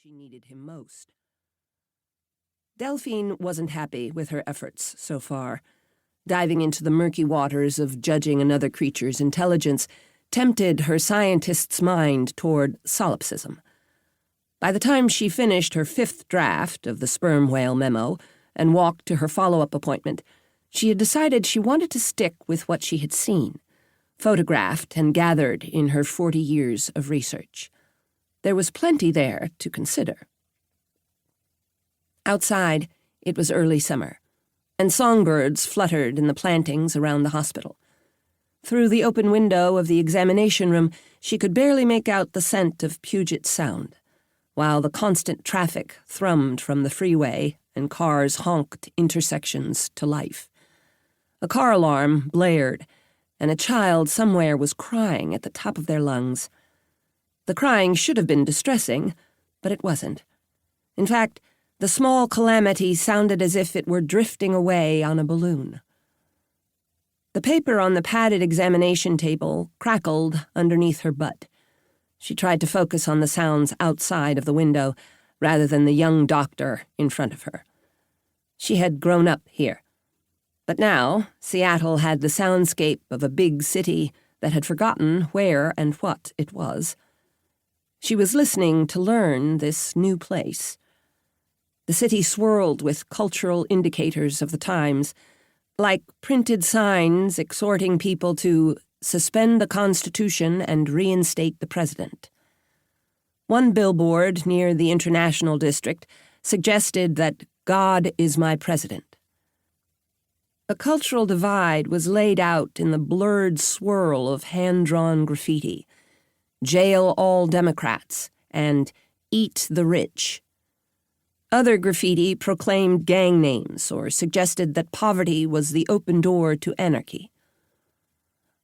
she needed him most. Delphine wasn't happy with her efforts so far. Diving into the murky waters of judging another creature's intelligence tempted her scientist's mind toward solipsism. By the time she finished her 5th draft of the sperm whale memo and walked to her follow-up appointment, she had decided she wanted to stick with what she had seen, photographed and gathered in her 40 years of research. There was plenty there to consider. Outside, it was early summer, and songbirds fluttered in the plantings around the hospital. Through the open window of the examination room, she could barely make out the scent of Puget Sound, while the constant traffic thrummed from the freeway and cars honked intersections to life. A car alarm blared, and a child somewhere was crying at the top of their lungs. The crying should have been distressing, but it wasn't. In fact, the small calamity sounded as if it were drifting away on a balloon. The paper on the padded examination table crackled underneath her butt. She tried to focus on the sounds outside of the window rather than the young doctor in front of her. She had grown up here. But now, Seattle had the soundscape of a big city that had forgotten where and what it was. She was listening to learn this new place. The city swirled with cultural indicators of the times, like printed signs exhorting people to suspend the Constitution and reinstate the president. One billboard near the International District suggested that God is my president. A cultural divide was laid out in the blurred swirl of hand-drawn graffiti. Jail all Democrats and Eat the Rich. Other graffiti proclaimed gang names or suggested that poverty was the open door to anarchy.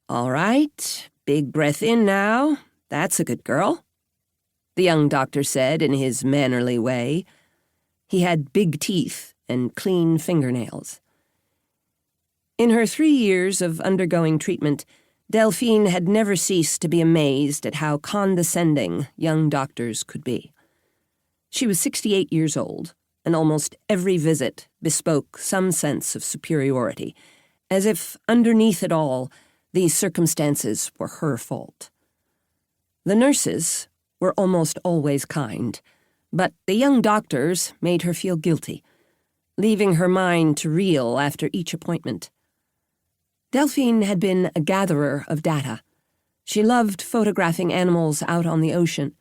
"All right, big breath in now. That's a good girl," the young doctor said in his mannerly way. He had big teeth and clean fingernails. In her 3 years of undergoing treatment, Delphine had never ceased to be amazed at how condescending young doctors could be. She was 68 years old, and almost every visit bespoke some sense of superiority, as if underneath it all, these circumstances were her fault. The nurses were almost always kind, but the young doctors made her feel guilty, leaving her mind to reel after each appointment. Delphine had been a gatherer of data. She loved photographing animals out on the ocean,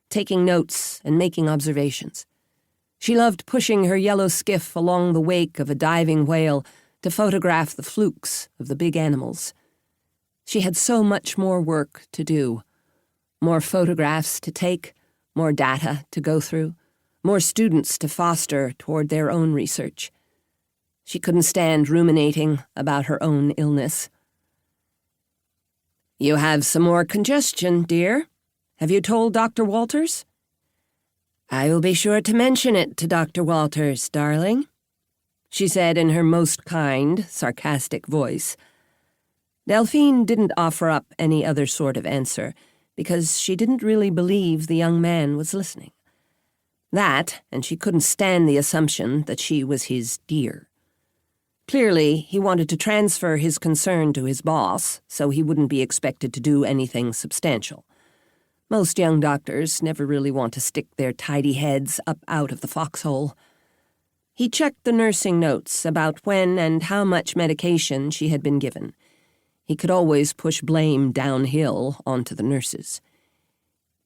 taking notes and making observations. She loved pushing her yellow skiff along the wake of a diving whale to photograph the flukes of the big animals. She had so much more work to do, more photographs to take, more data to go through, more students to foster toward their own research. She couldn't stand ruminating about her own illness. "You have some more congestion, dear. Have you told Dr. Walters?" "I will be sure to mention it to Dr. Walters, darling," she said in her most kind, sarcastic voice. Delphine didn't offer up any other sort of answer, because she didn't really believe the young man was listening. That, and she couldn't stand the assumption that she was his dear. Clearly, he wanted to transfer his concern to his boss, so he wouldn't be expected to do anything substantial. Most young doctors never really want to stick their tidy heads up out of the foxhole. He checked the nursing notes about when and how much medication she had been given. He could always push blame downhill onto the nurses.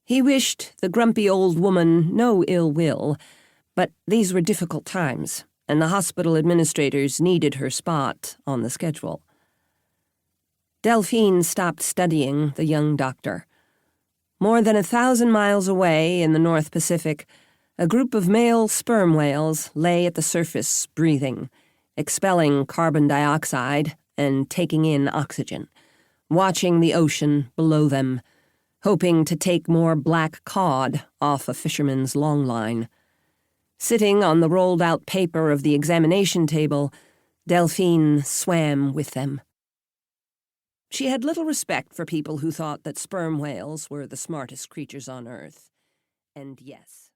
He wished the grumpy old woman no ill will, but these were difficult times, and the hospital administrators needed her spot on the schedule. Delphine stopped studying the young doctor. More than 1,000 miles away in the North Pacific, a group of male sperm whales lay at the surface breathing, expelling carbon dioxide and taking in oxygen, watching the ocean below them, hoping to take more black cod off a fisherman's long line. Sitting on the rolled-out paper of the examination table, Delphine swam with them. She had little respect for people who thought that sperm whales were the smartest creatures on Earth. And yes,